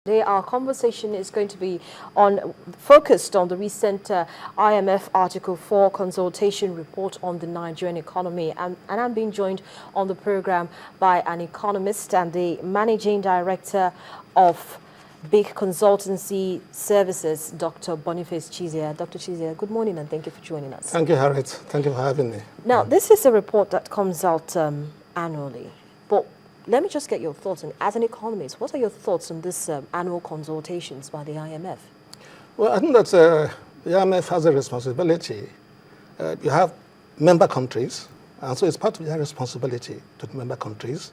Today our conversation is going to be focused on the recent IMF Article 4 consultation report on the Nigerian economy. And I'm being joined on the program by an economist and the managing director of big consultancy services, Dr. Boniface Chizea. Dr. Chizea, good morning and thank you for joining us. Thank you, Harriet. Thank you for having me. Now, this is a report that comes out annually, but let me just get your thoughts. And as an economist, what are your thoughts on this annual consultations by the IMF? Well, I think that the IMF has a responsibility. You have member countries, and so it's part of their responsibility to the member countries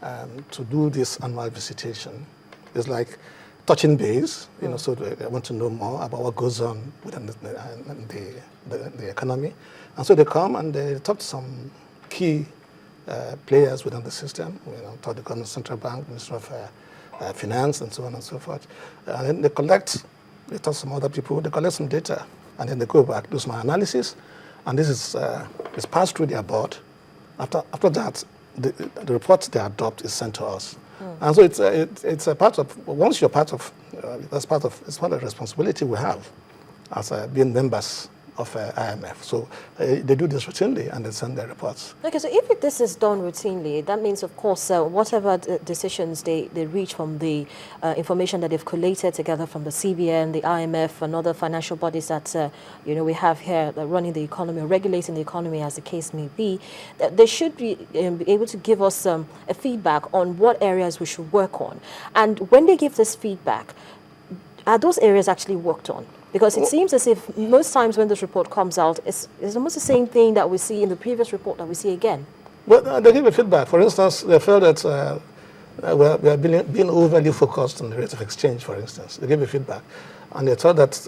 to do this annual visitation. It's like touching base, so they want to know more about what goes on within the economy. And so they come and they talk to some key players within the system, talk to the government, central bank, Minister of Finance, and so on and so forth. And then they talk to some other people, they collect some data, and then they go back, do some analysis, and this is passed through their board. After that, the report they adopt is sent to us. And so it's a part of, once you're part of, it's part of the responsibility we have as being members of IMF. So they do this routinely and they send their reports. Okay, so if this is done routinely, that means, of course, whatever decisions they reach from the information that they've collated together from the CBN, the IMF, and other financial bodies that we have here that running the economy, or regulating the economy, as the case may be, they should be able to give us a feedback on what areas we should work on. And when they give this feedback, are those areas actually worked on? Because it seems as if most times when this report comes out, it's almost the same thing that we see in the previous report that we see again. Well, they give a feedback. For instance, they felt that we are being overly focused on the rate of exchange, for instance. They gave a feedback. And they thought that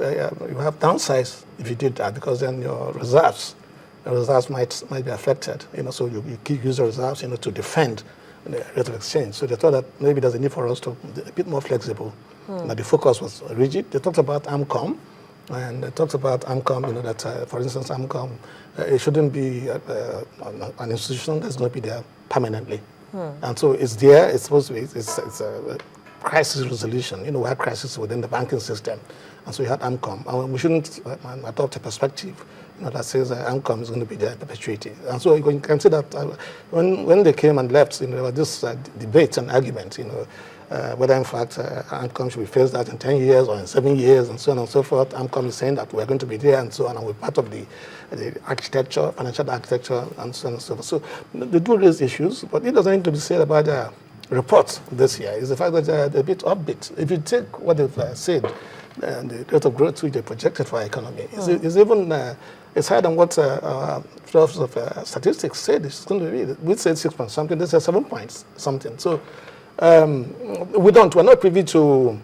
you have downsides if you did that, because then your reserves might be affected. So you use your reserves to defend the rate of exchange. So they thought that maybe there's a need for us to be a bit more flexible. That the focus was rigid. They talked about AMCOM, and they talked about AMCOM, that, for instance, AMCOM, it shouldn't be an institution that's going to be there permanently. And so it's there, it's supposed to be, it's a crisis resolution. We had crisis within the banking system. And so we had AMCOM. And we shouldn't adopt a perspective that says AMCOM is going to be there perpetuity. And so you can see that when they came and left, there was this debate and argument, whether in fact AMCOM should be phased out in 10 years or in 7 years and so on and so forth. AMCOM is saying that we're going to be there and so on, and we're part of the architecture, financial architecture, and so on and so forth. So they do raise issues, but it doesn't need to be said about the reports this year. It's the fact that they're a bit upbeat. If you take what they've said, the rate of growth which they projected for our economy is even it's higher than what Office of Statistics said it's going to be. We said 6 point something, they said 7 point something. So we're not privy to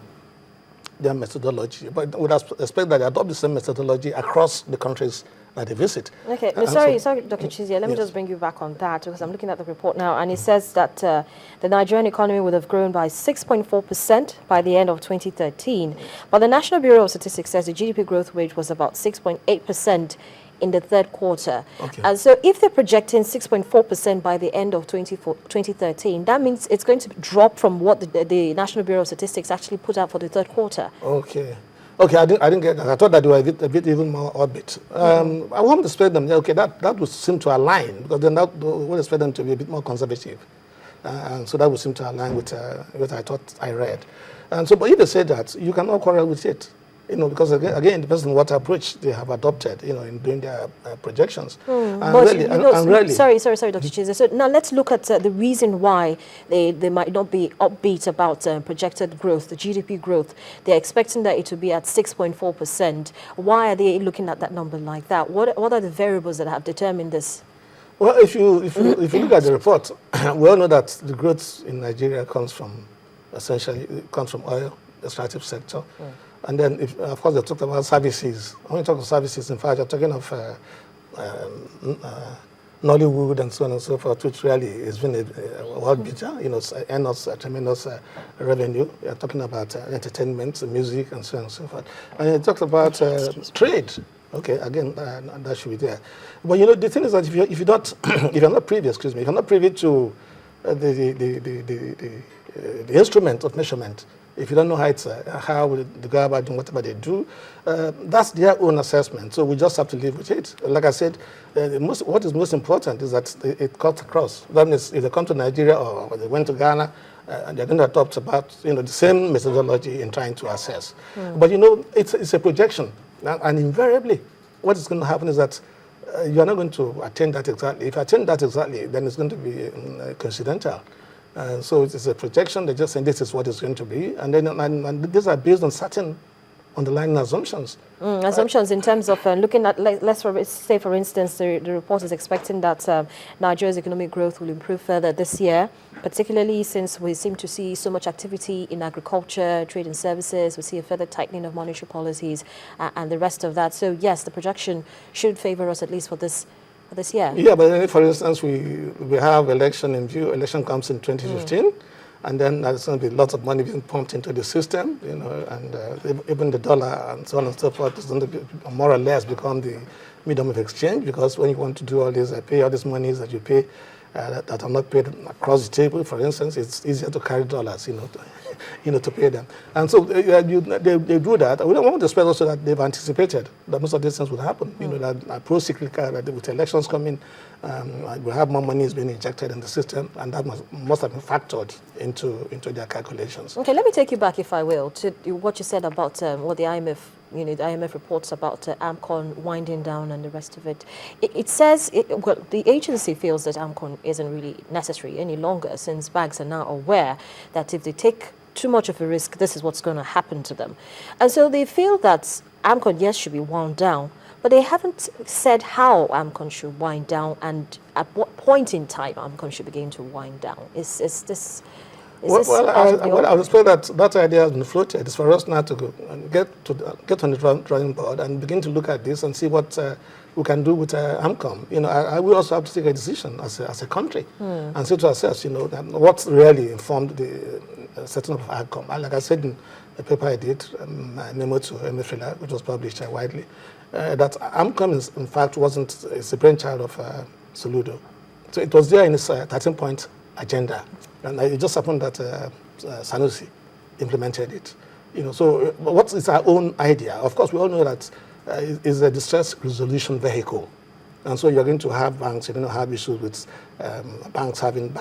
their methodology, but we would expect that they adopt the same methodology across the countries that they visit. Okay, sorry, Dr. Chizea, let me just bring you back on that, because I'm looking at the report now, and it says that the Nigerian economy would have grown by 6.4% by the end of 2013, but the National Bureau of Statistics says the GDP growth rate was about 6.8% in the third quarter. Okay. And so if they're projecting 6.4% by the end of 2013, that means it's going to drop from what the National Bureau of Statistics actually put out for the third quarter. Okay, I didn't get that. I thought that they were a bit even more orbit. I want to expect them, okay, that would seem to align, because then that would expect them to be a bit more conservative. And so that would seem to align with what I thought I read. And so, but if they say that, you cannot quarrel with it. Because again, it depends on what approach they have adopted, in doing their projections. Sorry, Dr. Chizea. So now let's look at the reason why they might not be upbeat about projected growth, the GDP growth. They're expecting that it to be at 6.4%. Why are they looking at that number like that? What are the variables that have determined this? Well, if you look at the report, we all know that the growth in Nigeria comes from oil, extractive sector. And then, of course, they talked about services. When you talk about services, in fact, you're talking of Nollywood and so on and so forth, which really has been a world beater, earns a tremendous revenue. You're talking about entertainment, music, and so on and so forth. And you talked about trade. Okay, again, that should be there. But the thing is that if you're not privy to the instrument of measurement if you don't know how will they go about doing whatever they do, that's their own assessment. So we just have to live with it. Like I said, what is most important is that it cuts across. That means if they come to Nigeria or they went to Ghana, they're going to adopt about the same methodology in trying to assess. But it's a projection, and invariably, what is going to happen is that you are not going to attain that exactly. If you attain that exactly, then it's going to be coincidental. So it's a projection. They're just saying this is what it's going to be, and then and these are based on certain underlying assumptions. Assumptions in terms of looking at, let's say, for instance, the report is expecting that Nigeria's economic growth will improve further this year, particularly since we seem to see so much activity in agriculture, trade and services. We see a further tightening of monetary policies and the rest of that. So yes, the projection should favor us at least for this year. Yeah, but then, for instance, we have election in view. Election comes in 2015. And then there's going to be lots of money being pumped into the system, and even the dollar and so on and so forth is going to be more or less become the medium of exchange, because when you want to do all this, pay all these monies that you pay that are not paid across the table, for instance, it's easier to carry dollars, to pay them. And so they do that. We don't want to expect also that they've anticipated that most of these things would happen. That pro-cyclical, that with elections coming, we have more money is being injected in the system, and that must have been factored into their calculations. Okay, let me take you back, if I will, to what you said about what the IMF, the IMF reports about AMCON winding down and the rest of it. It says, well, the agency feels that AMCON isn't really necessary any longer, since banks are now aware that if they take too much of a risk, this is what's going to happen to them. And so they feel that AMCON, yes, should be wound down, but they haven't said how AMCON should wind down and at what point in time AMCON should begin to wind down. Is this... I would say that idea has been floated. It's for us now to go and get on the drawing board and begin to look at this and see what we can do with AMCON. I will also have to take a decision as a country and say to ourselves, what's really informed the setting up of AMCON. Like I said in a paper I did, a memo to MFLA, which was published widely, that AMCON, in fact, it's a brainchild of Soludo. So it was there in its 13-point agenda. And it just happened that Sanusi implemented it. So what is our own idea? Of course, we all know that it's a distress resolution vehicle. And so you're going to have banks, you're going to have issues with banks having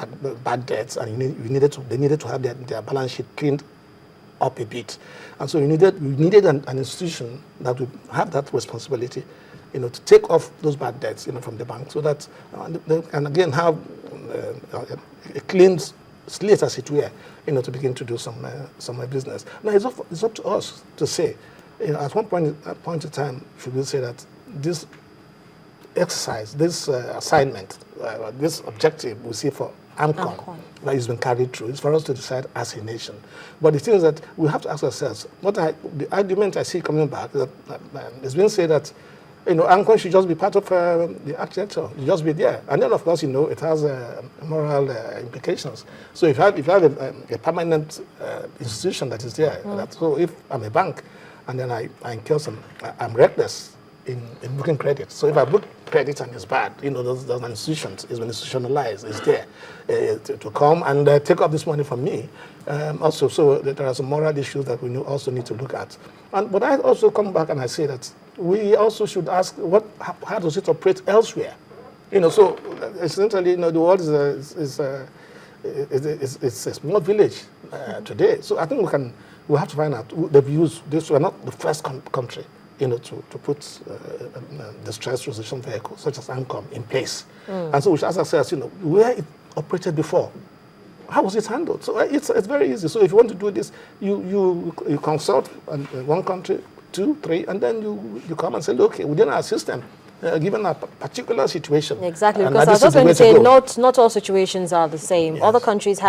bad debts, and they needed to have their balance sheet cleaned up a bit. And so you needed an institution that would have that responsibility, to take off those bad debts, from the bank, so that they can again have a clean slate, as it were, to begin to do some business. Now it's up to us to say, at one point in time, should we say that this exercise, this assignment, this objective we see for AMCON that has been carried through, is for us to decide as a nation. But the thing is that we have to ask ourselves, the argument I see coming back is that it's been said that AMCON should just be part of the architecture. You just be there. And then, of course, it has moral implications. So if you have a permanent institution that is there, so if I'm a bank and then I incur I'm reckless in booking credit. So if I book credit and it's bad, those institutions, it's been institutionalized, it's there to come and take up this money from me. Also, so there are some moral issues that we also need to look at. But I also come back and I say that we also should ask, how does it operate elsewhere? So essentially, the world is a small village today. So I think we have to find out. They've used this. We're not the first country, to put distress resolution vehicles such as AMCON in place. And so we should ask ourselves, where it operated before. How was it handled? So it's very easy. So if you want to do this, you consult one country, 2, 3, and then you come and say, look, okay, within our system, given a particular situation. Exactly, because I was just going to say, not all situations are the same. Yes. Other countries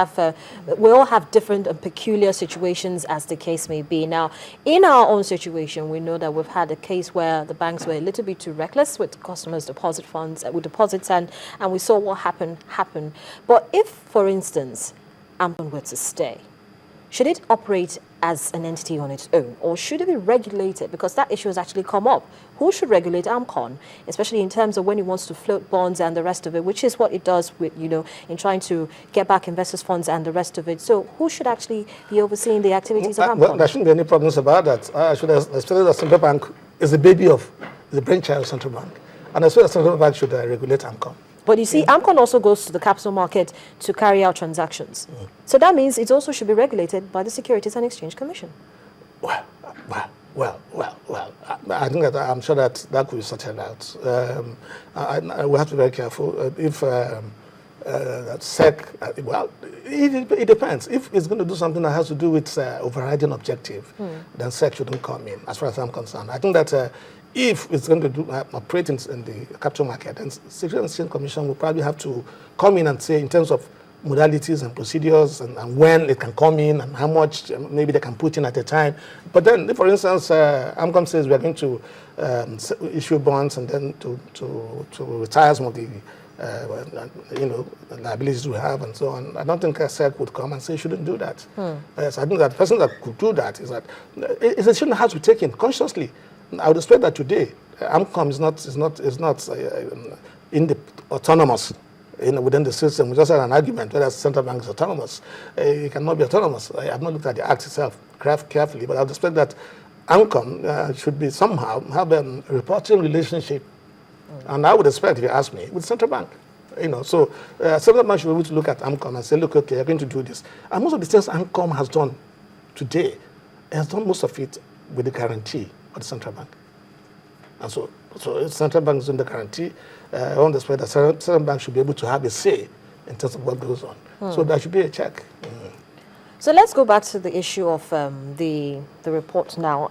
we all have different and peculiar situations, as the case may be. Now, in our own situation, we know that we've had a case where the banks were a little bit too reckless with customers' deposit funds, with deposits, and we saw what happened. But if, for instance, AMCON were to stay, should it operate as an entity on its own, or should it be regulated? Because that issue has actually come up. Who should regulate AMCON, especially in terms of when it wants to float bonds and the rest of it, which is what it does with, in trying to get back investors' funds and the rest of it. So who should actually be overseeing the activities of AMCON? Well, there shouldn't be any problems about that. I should explain that Central Bank is the baby of the brainchild of Central Bank. And I feel that Central Bank should regulate AMCON. But you see, AMCON also goes to the capital market to carry out transactions. So that means it also should be regulated by the Securities and Exchange Commission. Well. I think that I'm sure that could be sorted out. We have to be very careful. If SEC, it depends. If it's going to do something that has to do with overriding objective, then SEC shouldn't come in, as far as I'm concerned. I think that if it's going to operate in the capital market, then Securities and Exchange Commission will probably have to come in and say, in terms of modalities and procedures and when it can come in and how much maybe they can put in at a time. But then, if, for instance, AMCON says we are going to issue bonds and then to retire some of the liabilities we have and so on, I don't think SEC would come and say you shouldn't do that. Yes, I think that the person that could do that is that it's a decision that has to be taken consciously. I would expect that today AMCON is not autonomous within the system. We just had an argument whether central bank is autonomous. It cannot be autonomous. I have not looked at the act itself carefully, but I would expect that AMCON should be somehow have a reporting relationship, and I would expect, if you ask me, with central bank. So central bank should be able to look at AMCON and say, look, okay, you're going to do this. And most of the things AMCON has done today, has done most of it with the guarantee of the central bank. And so if central bank is doing the guarantee, I want to expect that central bank should be able to have a say in terms of what goes on. So there should be a check. So let's go back to the issue of the report now.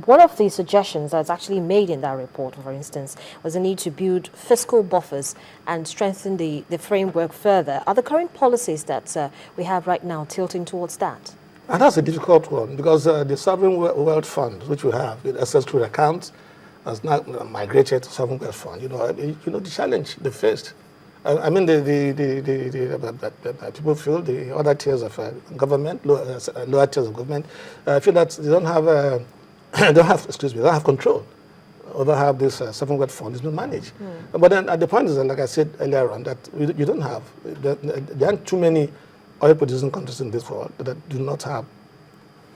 One of the suggestions that's actually made in that report, for instance, was the need to build fiscal buffers and strengthen the framework further. Are the current policies that we have right now tilting towards that? And that's a difficult one, because the sovereign wealth fund, which we have with access to accounts, has now migrated to sovereign wealth fund. The challenge they faced. I mean, the people feel the other tiers of government, lower tiers of government, feel that they don't have control over how this sovereign wealth fund is being managed. But then at the point is, like I said earlier on, that you don't have, there aren't too many oil producing countries in this world that do not have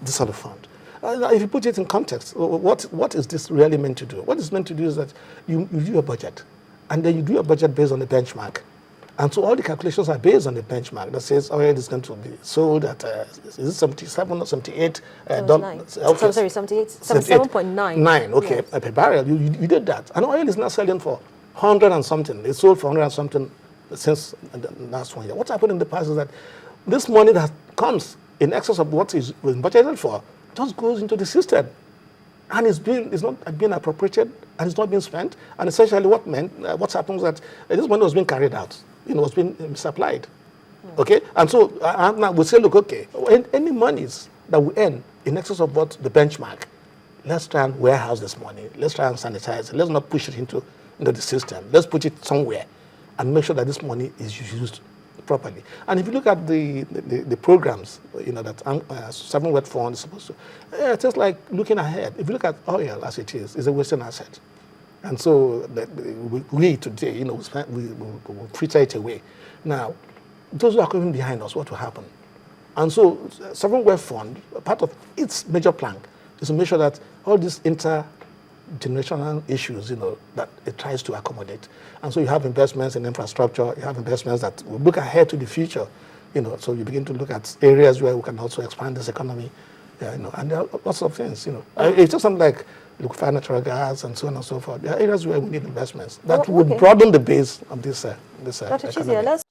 this sort of fund. If you put it in context, what is this really meant to do? What it's meant to do is that you do a budget, and then you do a budget based on a benchmark. And so all the calculations are based on the benchmark that says oil is going to be sold at, is it 77 or 78? Sorry, 78, 77.9. 9, okay, yes. Per barrel. You did that. And oil is now selling for 100 and something. It's sold for 100 and something since the last 1 year. What's happened in the past is that this money that comes in excess of what is budgeted for just goes into the system, and it's not being appropriated, and it's not being spent. And essentially, what happens is that this money was being carried out, was being supplied. Okay, and so now we say, look, okay, any monies that we earn in excess of what the benchmark, let's try and warehouse this money. Let's try and sanitize it. Let's not push it into the system. Let's put it somewhere and make sure that this money is used properly. And if you look at the programs, that sovereign wealth fund is supposed to, it's just like looking ahead. If you look at oil as it is, it's a Western asset. And so we today, we fritter it away. Now, those who are coming behind us, what will happen? And so sovereign wealth fund, part of its major plank is to make sure that all these intergenerational issues, that it tries to accommodate. And so you have investments in infrastructure, you have investments that will look ahead to the future, so you begin to look at areas where we can also expand this economy, and there are lots of things, It's just something like liquefied natural gas and so on and so forth. There are areas where we need investments that would broaden the base of this economy. Dr. Chizea, let's